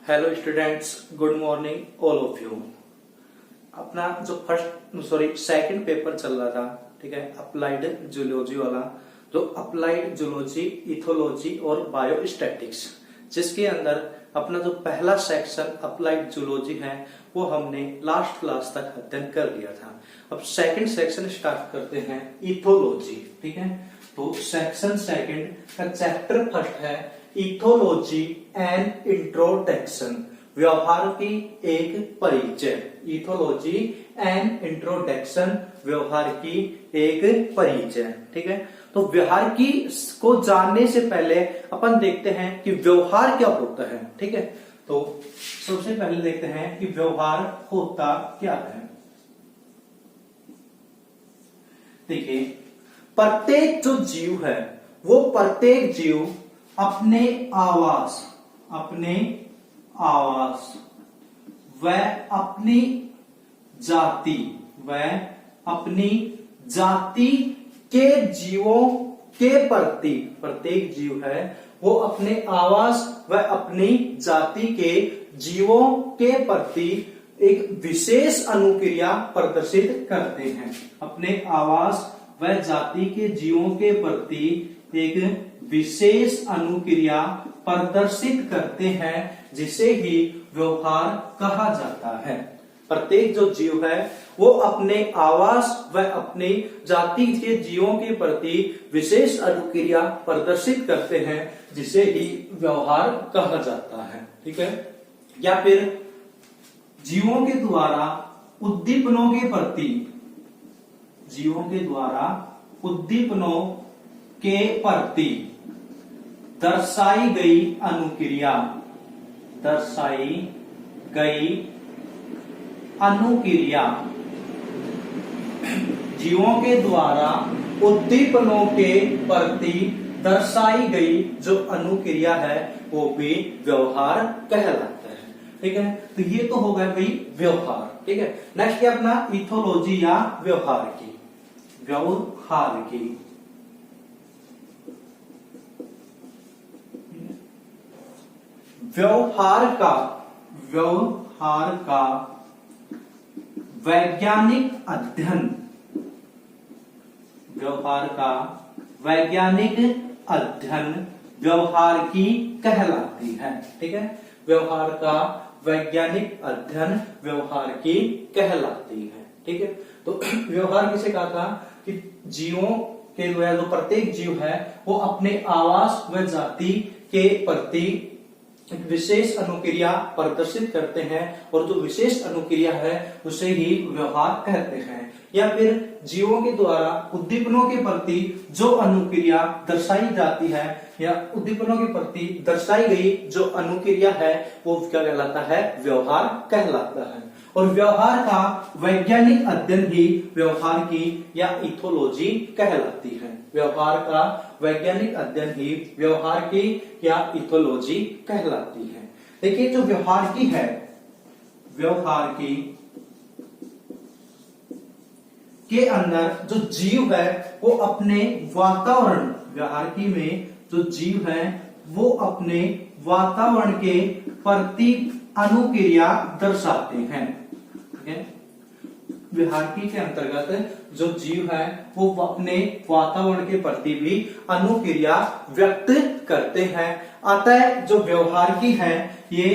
Hello students, good morning all of you. अपना जो second paper चल रहा था, ठीक है, अप्लाइड जूलॉजी वाला, जो अप्लाइड जूलॉजी, इथोलॉजी और बायोस्टैटिक्स, जिसके अंदर अपना जो पहला सेक्शन अप्लाइड जूलॉजी है वो हमने लास्ट क्लास तक अध्ययन कर लिया था। अब सेकंड सेक्शन स्टार्ट करते हैं, इथोलॉजी। ठीक है, तो सेक्शन सेकंड का चैप्टर फर्स्ट है इथोलॉजी एंड इंट्रोडक्शन, व्यवहार की एक परिचय। इथोलॉजी एंड इंट्रोडक्शन, व्यवहार की एक परिचय। ठीक है, तो व्यवहार की को जानने से पहले अपन देखते हैं कि व्यवहार क्या होता है। ठीक है, तो सबसे पहले देखते हैं कि व्यवहार होता क्या है। देखिए, प्रत्येक जो जीव है वो प्रत्येक जीव अपने आवास व अपनी जाति के जीवों के प्रति, प्रत्येक जीव है वो अपने आवास व अपनी जाति के जीवों के प्रति एक विशेष अनुक्रिया प्रदर्शित करते हैं। अपने आवास व जाति के जीवों के प्रति एक विशेष अनुक्रिया प्रदर्शित करते हैं, जिसे ही व्यवहार कहा जाता है। प्रत्येक जो जीव है वो अपने आवास व अपनी जाति के जीवों के प्रति विशेष अनुक्रिया प्रदर्शित करते हैं, जिसे ही व्यवहार कहा जाता है। ठीक है, या फिर जीवों के द्वारा उद्दीपनों के प्रति, जीवों के द्वारा उद्दीपनों के प्रति दर्शाई गई अनुक्रिया, जीवों के द्वारा उद्दीपनों के प्रति दर्शाई गई जो अनुक्रिया है वो भी व्यवहार कहलाता है। ठीक है, तो ये तो हो गया भाई व्यवहार। ठीक है, नेक्स्ट है अपना इथोलॉजी या व्यवहार की। व्यवहार का वैज्ञानिक अध्ययन, व्यवहार की कहलाती है। ठीक है, व्यवहार का वैज्ञानिक अध्ययन व्यवहार की कहलाती है। ठीक है, तो व्यवहार किसे कहा था कि जीवों के द्वारा जो प्रत्येक जीव है वो अपने आवास व जाति के प्रति एक विशेष अनुक्रिया प्रदर्शित करते हैं, और जो विशेष अनुक्रिया है उसे ही व्यवहार कहते हैं। या फिर जीवों के द्वारा उद्दीपनों के प्रति जो अनुक्रिया दर्शाई जाती है, या उद्दीपनों के प्रति दर्शाई गई जो अनुक्रिया है वो क्या कहलाता है, व्यवहार कहलाता है। और व्यवहार का वैज्ञानिक अध्ययन ही व्यवहार की या इथोलॉजी कहलाती है। व्यवहार का वैज्ञानिक अध्ययन ही व्यवहार की या इथोलॉजी कहलाती है। देखिए, जो व्यवहार की है, व्यवहार की के अंदर जो जीव है वो अपने वातावरण, व्यवहार की में जो जीव है वो अपने वातावरण के प्रति अनुक्रिया दर्शाते हैं। ठीक है, व्यवहारिकी के अंतर्गत जो जीव है वो अपने वातावरण के प्रति भी अनुक्रिया व्यक्त करते हैं। अतः जो व्यवहारिकी है ये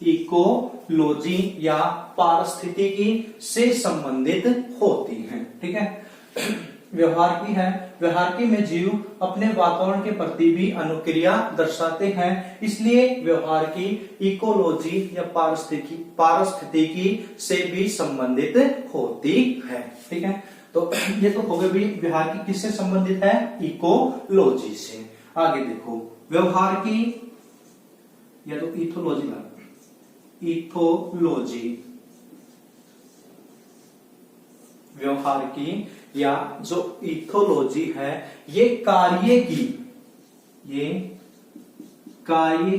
इकोलॉजी या पारिस्थितिकी से संबंधित होती है। ठीक है, व्यवहारिकी है, व्यवहारिकी में जीव अपने वातावरण के प्रति भी अनुक्रिया दर्शाते हैं, इसलिए व्यवहारिकी इकोलॉजी या पारिस्थितिकी से भी संबंधित होती है। ठीक है, तो ये तो हो गए भी व्यवहारिकी किससे संबंधित है, इकोलॉजी से। आगे देखो, व्यवहारिकी या तो व्यवहारिकी या जो इथोलॉजी है ये कार्य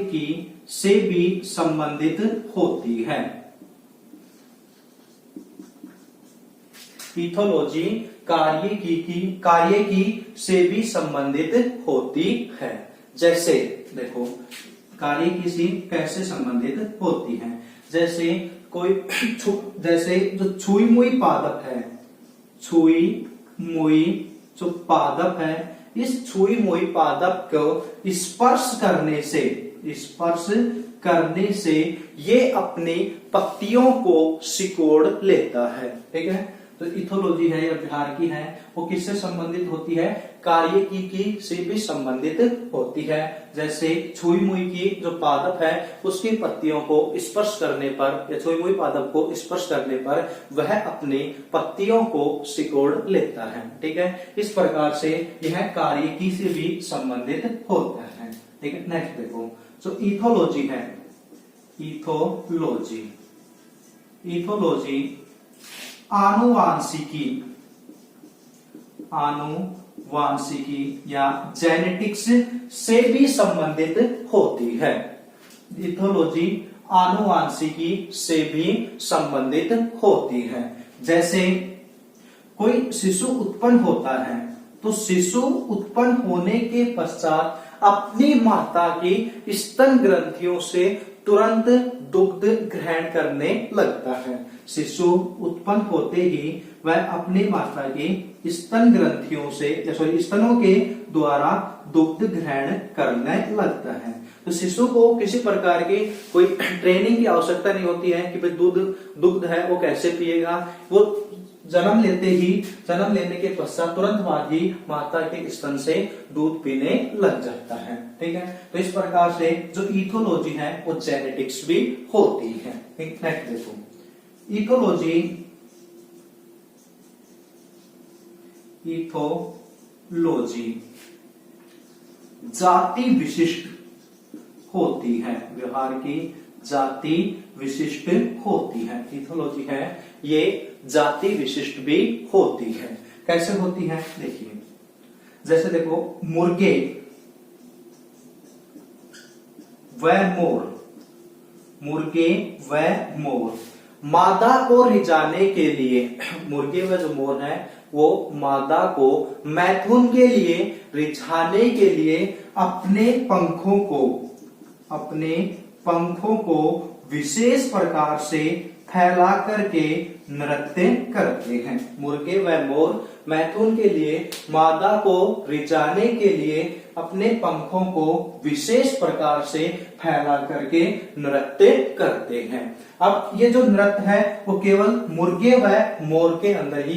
की से भी संबंधित होती है। इथोलॉजी कार्य की से भी संबंधित होती है। जैसे देखो कार्य की से कैसे संबंधित होती है, जैसे जैसे जो छुई मुई पादप है, छुई मुई जो पादप है, इस छुई मुई पादप को स्पर्श करने से ये अपनी पत्तियों को सिकोड़ लेता है। ठीक है, तो इथोलॉजी है या व्यवहार की है वो किससे संबंधित होती है, कार्य की से भी संबंधित होती है। जैसे छुई मुई की जो पादप है उसकी पत्तियों को स्पर्श करने पर या छुई मुई पादप को स्पर्श करने पर वह अपनी पत्तियों को सिकोड़ लेता है। ठीक है, इस प्रकार से यह कार्य की से भी संबंधित होता है। ठीक है, नेक्स्ट देखो जो इथोलॉजी है, इथोलॉजी आनुवांशिकी या जेनेटिक्स से भी संबंधित होती है। इथोलॉजी आनुवांशिकी से भी संबंधित होती है। जैसे कोई शिशु उत्पन्न होता है तो शिशु उत्पन्न होने के पश्चात अपनी माता की स्तन ग्रंथियों से तुरंत दुग्ध ग्रहण करने लगता है। शिशु उत्पन्न होते ही वह अपनी माता की स्तन ग्रंथियों से स्तनों के द्वारा दुग्ध ग्रहण करने लगता है। तो शिशु को किसी प्रकार की कोई ट्रेनिंग की आवश्यकता नहीं होती है कि भाई दुग्ध है वो कैसे पिएगा। वो जन्म लेने के पश्चात तुरंत बाद ही माता के स्तन से दूध पीने लग जाता है। ठीक है, तो इस प्रकार से जो इथोलॉजी है वो जेनेटिक्स भी होती है। नेक्स्ट देखो इथोलॉजी जाति विशिष्ट होती है, व्यवहार की जाति विशिष्ट होती है। इथोलॉजी है ये जाति विशिष्ट भी होती है। कैसे होती है देखिए, जैसे देखो मुर्गे व मोर मादा को रिझाने के लिए, मुर्गे व जो मोर है वो मादा को मैथुन के लिए रिझाने के लिए अपने पंखों को विशेष प्रकार से फैला करके नृत्य करते हैं। मुर्गे व मोर मैथुन के लिए मादा को रिझाने के लिए अपने पंखों को विशेष प्रकार से फैला करके नृत्य करते हैं। अब ये जो नृत्य है वो केवल मुर्गे व मोर के अंदर ही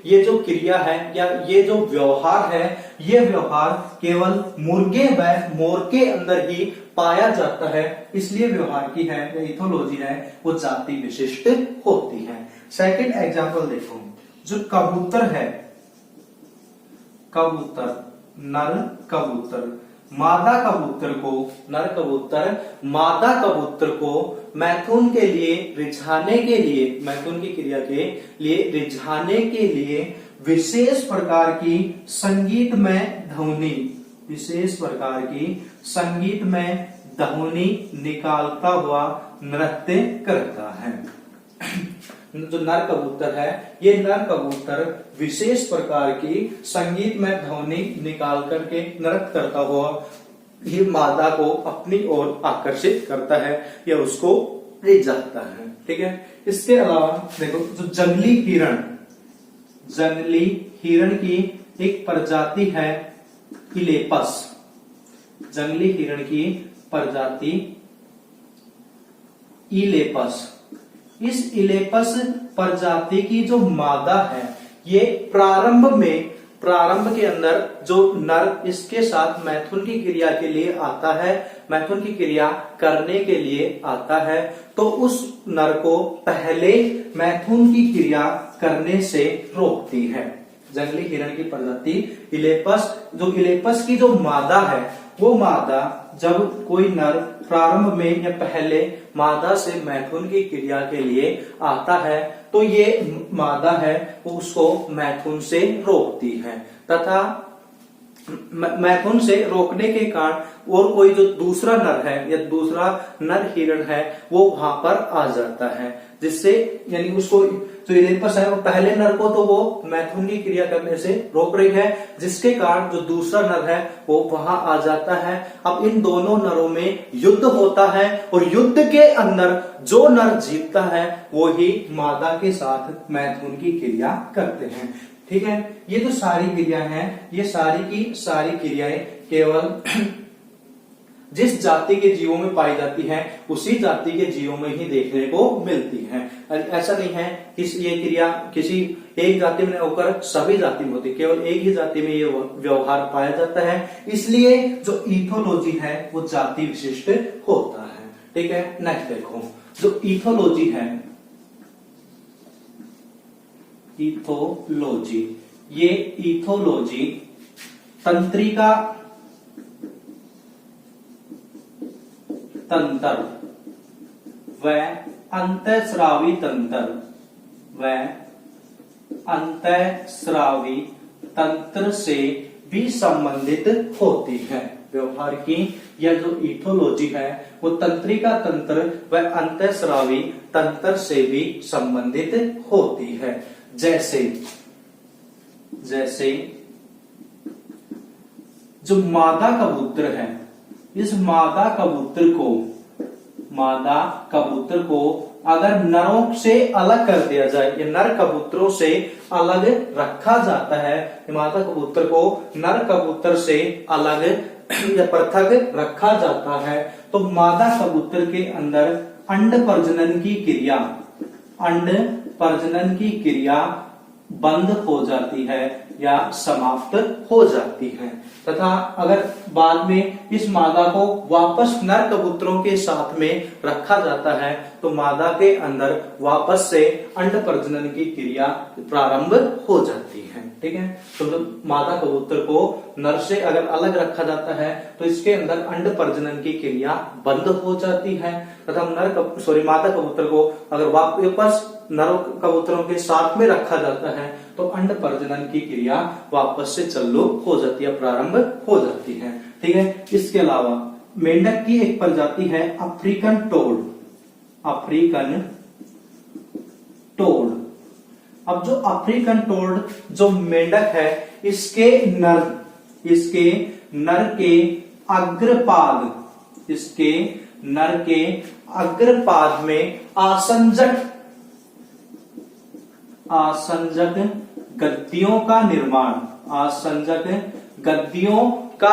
ये जो क्रिया है या ये जो व्यवहार है, ये व्यवहार केवल मुर्गे व मोर के अंदर ही पाया जाता है। इसलिए व्यवहार की है या इथोलॉजी है वो जाति विशिष्ट होती है। सेकंड एग्जांपल देखो, जो कबूतर है, नर कबूतर मादा कबूतर को मैथुन के लिए रिझाने के लिए, मैथुन की क्रिया के लिए रिझाने के लिए विशेष प्रकार की संगीतमय ध्वनि निकालता हुआ नृत्य करता है। जो नर कबूतर है, ये नर कबूतर विशेष प्रकार की संगीतमय ध्वनि निकाल करके नृत्य करता हुआ ये मादा को अपनी ओर आकर्षित करता है या उसको रिझाता है। ठीक है, इसके अलावा देखो जो जंगली हिरण की एक प्रजाति है इलेपस। जंगली हिरण की प्रजाति इलेपस, इस इलेपस प्रजाति की जो मादा है ये प्रारंभ के अंदर जो नर इसके साथ मैथुन की क्रिया के लिए आता है, मैथुन की क्रिया करने के लिए आता है, तो उस नर को पहले मैथुन की क्रिया करने से रोकती है। जंगली हिरण की प्रजाति इलेपस की जो मादा है वो मादा जब कोई नर प्रारंभ में या पहले मादा से मैथुन की क्रिया के लिए आता है तो ये मादा है वो उसको मैथुन से रोकती है तथा मैथुन से रोकने के कारण और कोई जो दूसरा नर है या दूसरा नर हिरण है वो वहां पर आ जाता है, जिससे यानी उसको तो इडिपस है वो पहले नर को तो वो मैथुन की क्रिया करने से रोक रही है, जिसके कारण जो दूसरा नर है वो वहां आ जाता है। अब इन दोनों नरों में युद्ध होता है और युद्ध के अंदर जो नर जीतता है वो ही मादा के साथ मैथुन की क्रिया करते हैं। ठीक है, ये जो सारी क्रियाएं हैं, ये सारी की सारी क्रियाएं केवल जिस जाति के जीवों में पाई जाती है उसी जाति के जीवों में ही देखने को मिलती है। ऐसा नहीं है कि ये क्रिया किसी एक जाति में होकर सभी जाति में होती, केवल एक ही जाति में ये व्यवहार पाया जाता है। इसलिए जो इथोलॉजी है वो जाति विशिष्ट होता है। ठीक है, नेक्स्ट देखो, जो इथोलॉजी है, इथोलॉजी, ये इथोलॉजी तंत्रिका तंत्र व अंतःस्रावी तंत्र व अंतःस्रावी तंत्र से भी संबंधित होती है। व्यवहार की यह जो इथोलॉजी है वो तंत्रिका तंत्र व अंतःस्रावी तंत्र से भी संबंधित होती है। जैसे जैसे जो मादा कबूतर है, इस मादा कबूतर को अगर नरों से अलग कर दिया जाए, ये नर कबूतरों से अलग रखा जाता है, मादा कबूतर को नर कबूतर से अलग या पृथक रखा जाता है, तो मादा कबूतर के अंदर अंड प्रजनन की क्रिया बंद हो जाती है या समाप्त हो जाती है। तथा अगर बाद में इस मादा को वापस नर कबूतरों के साथ में रखा जाता है तो मादा के अंदर वापस से अंड प्रजनन की क्रिया प्रारंभ हो जाती है। ठीक है, तो मादा कबूतर को नर से अगर अलग रखा जाता है तो इसके अंदर अंड प्रजनन की क्रिया बंद हो जाती है तथा मादा कबूतर को अगर वापस नर कबूतरों के साथ में रखा जाता है तो अंड प्रजनन की क्रिया वापस से चालू हो जाती है, प्रारंभ हो जाती है। ठीक है, इसके अलावा मेंढक की एक प्रजाति है अफ्रीकन टोड। अब जो अफ्रीकन टोड जो मेंढक है, इसके नर के अग्रपाद में आसंजक गद्दियों का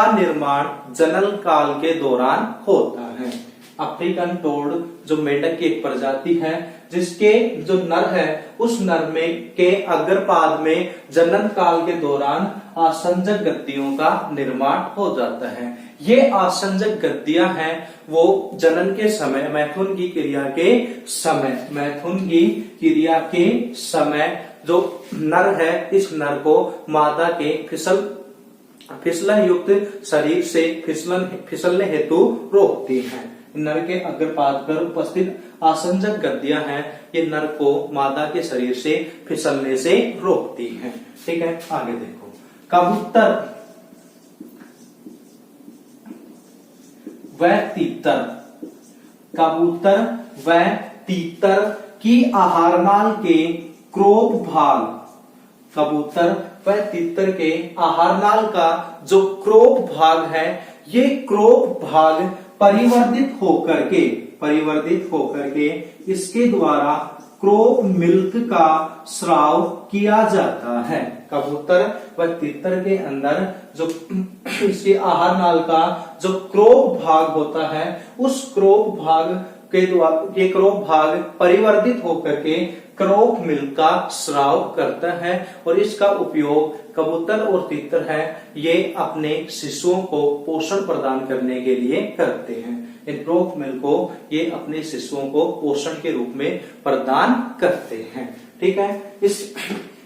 निर्माण जनन काल के दौरान होता है। अफ्रीकन टोड जो मेंढक की एक प्रजाति है, जिसके जो नर है उस नर में के अग्रपाद में जनन काल के दौरान आसंजक गद्दियों का निर्माण हो जाता है। ये आसंजक गद्दियां हैं वो जनन के समय, मैथुन की क्रिया के समय जो नर है, इस नर को मादा के फिसलन युक्त शरीर से फिसलने हेतु रोकती हैं। नर के अग्रपाद पर उपस्थित आसंजक गद्दियां हैं, ये नर को मादा के शरीर से फिसलने से रोकती हैं। ठीक है, आगे देखो, कबूतर व तीतर की आहारनाल के क्रोप भाग, कबूतर व तीतर के आहारनाल का जो क्रोप भाग है, ये क्रोप भाग परिवर्धित होकर के इसके द्वारा क्रोप मिल्क का स्राव किया जाता है। कबूतर व तीतर के अंदर जो इसके आहार नाल का जो क्रोप भाग होता है, उस क्रोप भाग के क्रोप भाग परिवर्तित होकर के क्रोप मिल्क का स्राव करता है और इसका उपयोग कबूतर और तीतर है ये अपने शिशुओं को पोषण प्रदान करने के लिए करते हैं। इन क्रोप मिल्क को ये अपने शिशुओं को पोषण के रूप में प्रदान करते हैं। ठीक है,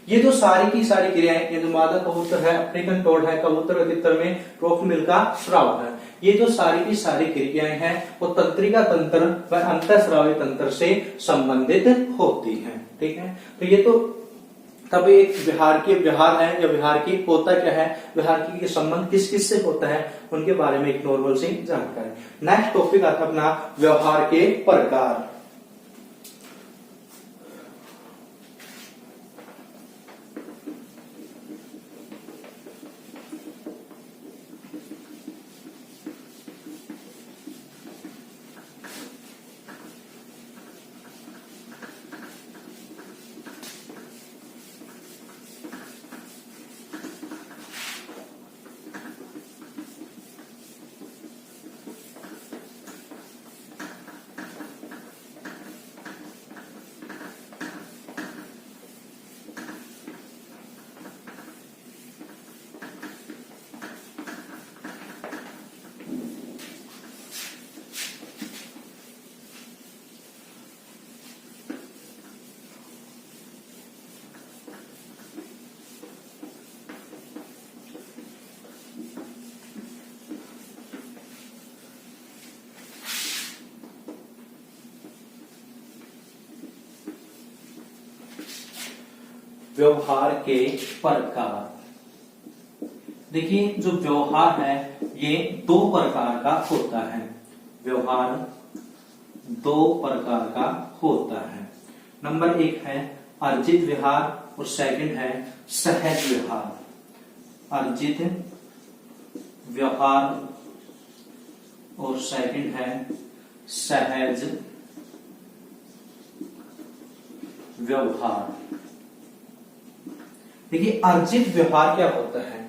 ये जो सारी की सारी क्रियाएं, ये जो मादा कबूतर है, अफ्रीकन टोड है, कबूतर और तीतर में क्रोप मिल्क का स्राव है, ये जो सारी की सारी क्रियाएं हैं वो तंत्रिका तंत्र व अंतःस्रावी तंत्र से संबंधित होती हैं। ठीक है, तो ये तो तब एक विहार है या विहार की होता क्या है, विहार की संबंध किस किस से होता है, उनके बारे में एक नॉर्मल सी जानकारी। नेक्स्ट टॉपिक आता अपना व्यवहार के प्रकार। व्यवहार के प्रकार। देखिए जो व्यवहार है ये दो प्रकार का होता है। व्यवहार दो प्रकार का होता है। नंबर एक है अर्जित व्यवहार और सेकंड है सहज व्यवहार। अर्जित व्यवहार और सेकंड है सहज व्यवहार। देखिए अर्जित व्यवहार क्या होता है?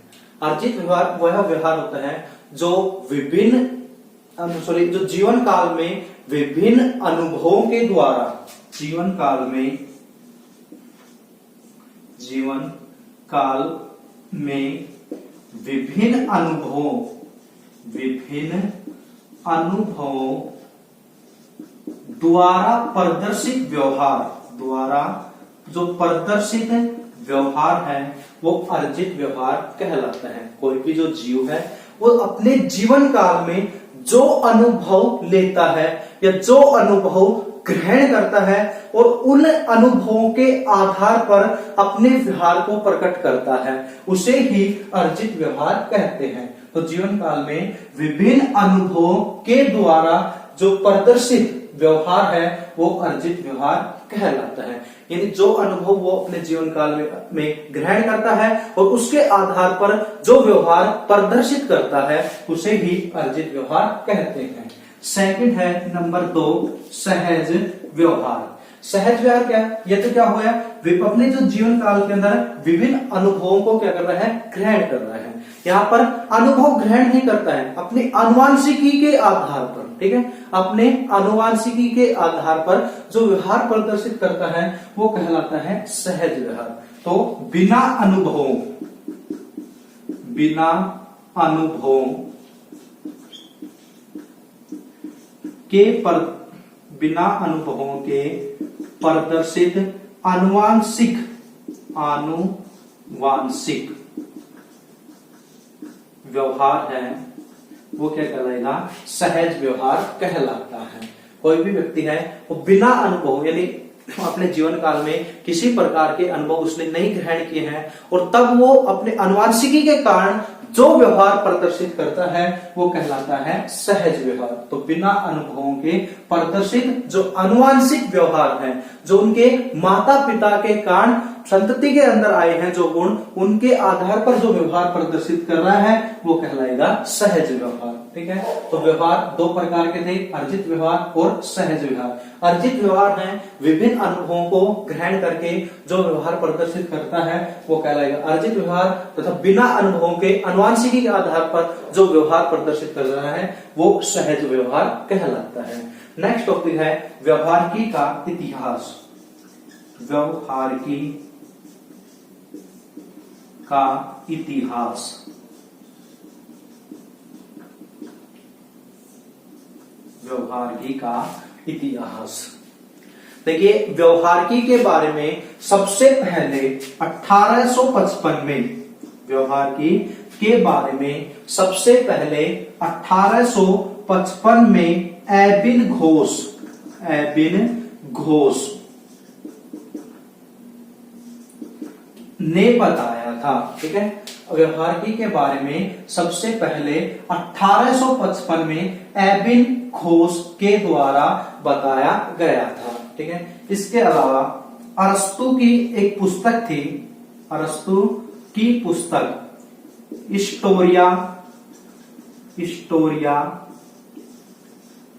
अर्जित व्यवहार वह व्यवहार होता है जो जो जीवन काल में विभिन्न अनुभवों के द्वारा जीवन काल में विभिन्न अनुभवों द्वारा प्रदर्शित व्यवहार है वो अर्जित व्यवहार कहलाता है। कोई भी जो जीव है वो अपने जीवन काल में जो अनुभव लेता है या जो अनुभव ग्रहण करता है और उन अनुभवों के आधार पर अपने व्यवहार को प्रकट करता है, उसे ही अर्जित व्यवहार कहते हैं। तो जीवन काल में विभिन्न अनुभवों के द्वारा जो प्रदर्शित व्यवहार है वो अर्जित व्यवहार कहलाता है। यानी जो अनुभव वो अपने जीवन काल में ग्रहण करता है और उसके आधार पर जो व्यवहार प्रदर्शित करता है उसे ही अर्जित व्यवहार कहते हैं। सेकंड है नंबर 2 सहज व्यवहार। सहज व्यवहार क्या है? ये तो क्या हुआ, अपने जो जीवन काल के अंदर विभिन्न अनुभवों को क्या कर रहा है? ग्रहण कर रहा है। यहाँ पर अनुभव ग्रहण नहीं करता है, अपनी आनुवांशिकी के आधार पर, ठीक है, अपने आनुवांशिकी के आधार पर जो व्यवहार प्रदर्शित करता है वो कहलाता है सहज व्यवहार। तो बिना अनुभवों के प्रदर्शित आनुवांशिक व्यवहार है वो क्या कहलाएगा? सहज व्यवहार कहलाता है। कोई भी व्यक्ति है वो बिना अनुभव यानी अपने जीवन काल में किसी प्रकार के अनुभव उसने नहीं ग्रहण किए हैं और तब वो अपने आनुवांशिकी के कारण जो व्यवहार प्रदर्शित करता है वो कहलाता है सहज व्यवहार। तो बिना अनुभवों के प्रदर्शित जो आनुवांशिक व्यवहार है, जो उनके माता पिता के कारण संतति के अंदर आए हैं जो गुण, उनके आधार पर जो व्यवहार प्रदर्शित कर रहा है वो कहलाएगा सहज व्यवहार। ठीक है, तो व्यवहार दो प्रकार के थे, अर्जित व्यवहार और सहज व्यवहार। अर्जित व्यवहार है विभिन्न अनुभवों को ग्रहण करके जो व्यवहार प्रदर्शित करता है वो कहलाएगा अर्जित व्यवहार, तथा बिना अनुभवों के आनुवांशिकी के आधार पर जो व्यवहार प्रदर्शित कर रहा है वो सहज व्यवहार कहलाता है। नेक्स्ट टॉपिक है व्यवहारिकी का इतिहास। व्यवहारिकी का इतिहास। व्यवहारिकी का इतिहास। देखिए व्यवहारिकी के बारे में सबसे पहले 1855 में, व्यवहारिकी के बारे में सबसे पहले 1855 में एबिन घोष ने बताया था। ठीक है, व्यवहारिकी के बारे में सबसे पहले 1855 में एबिन घोष के द्वारा बताया गया था। ठीक है, इसके अलावा अरस्तु की एक पुस्तक थी, अरस्तु की पुस्तक हिस्टोरिया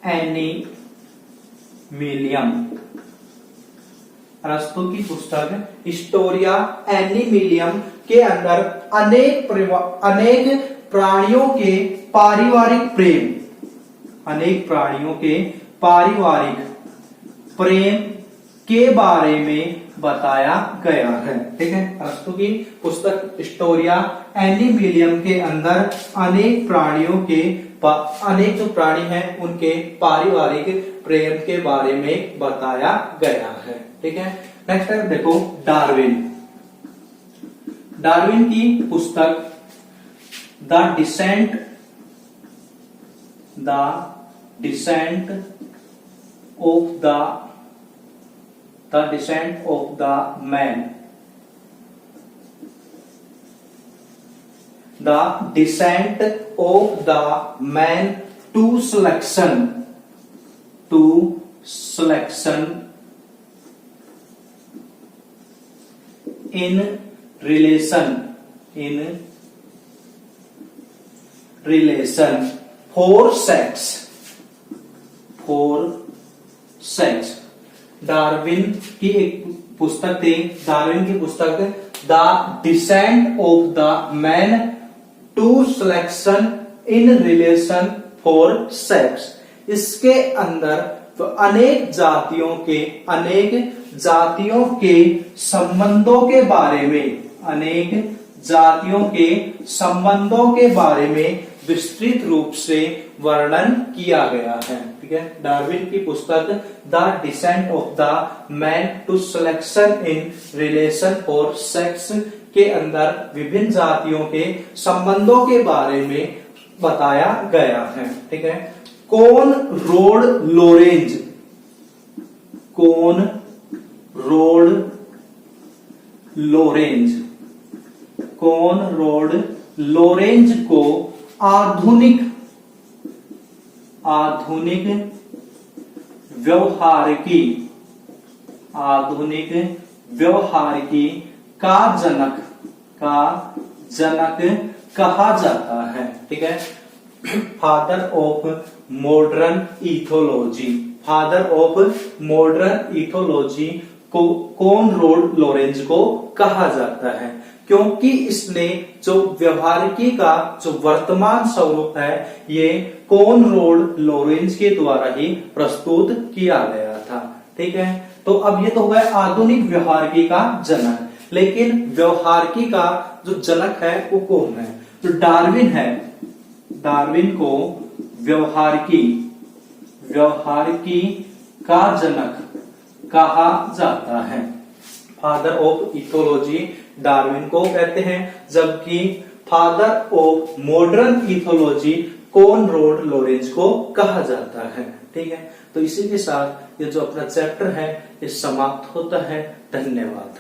एनिमिलियम। अरस्तु की पुस्तक हिस्टोरिया एनिमिलियम के अंदर अनेक प्राणियों के पारिवारिक प्रेम के बारे में बताया गया है। ठीक है, अरस्तु की पुस्तक हिस्टोरिया एनिमिलियम के अंदर अनेक जो प्राणी हैं उनके पारिवारिक प्रेम के बारे में बताया गया है। ठीक है, नेक्स्ट है देखो डार्विन की पुस्तक the descent of the man the descent of the man to selection in relation for sex Darwin की एक पुस्तक थी, डार्विन की पुस्तक the descent of the man to selection in relation for sex. इसके अंदर तो अनेक जातियों के संबंधों के बारे में विस्तृत रूप से वर्णन किया गया है। ठीक है, डार्विन की पुस्तक the descent of the man to selection in relation for sex के अंदर विभिन्न जातियों के संबंधों के बारे में बताया गया है। ठीक है, कौन रोड लोरेंज को आधुनिक व्यवहारिकी का जनक कहा जाता है। ठीक है, फादर ऑफ मॉडर्न इथोलॉजी को कॉनराड लोरेंज को कहा जाता है, क्योंकि इसने जो व्यवहारिकी का जो वर्तमान स्वरूप है ये कॉनराड लोरेंज के द्वारा ही प्रस्तुत किया गया था। ठीक है, तो अब ये तो हो गया आधुनिक व्यवहारिकी का जनक, लेकिन व्यवहारिकी का जो जनक है वो कौन है? तो डार्विन है। डार्विन को व्यवहारिकी का जनक कहा जाता है। फादर ऑफ इथोलॉजी डार्विन को कहते हैं, जबकि father of modern ethology Conrad Lorentz को कहा जाता है। ठीक है, तो इसी के साथ ये जो अपना चैप्टर है ये समाप्त होता है। धन्यवाद।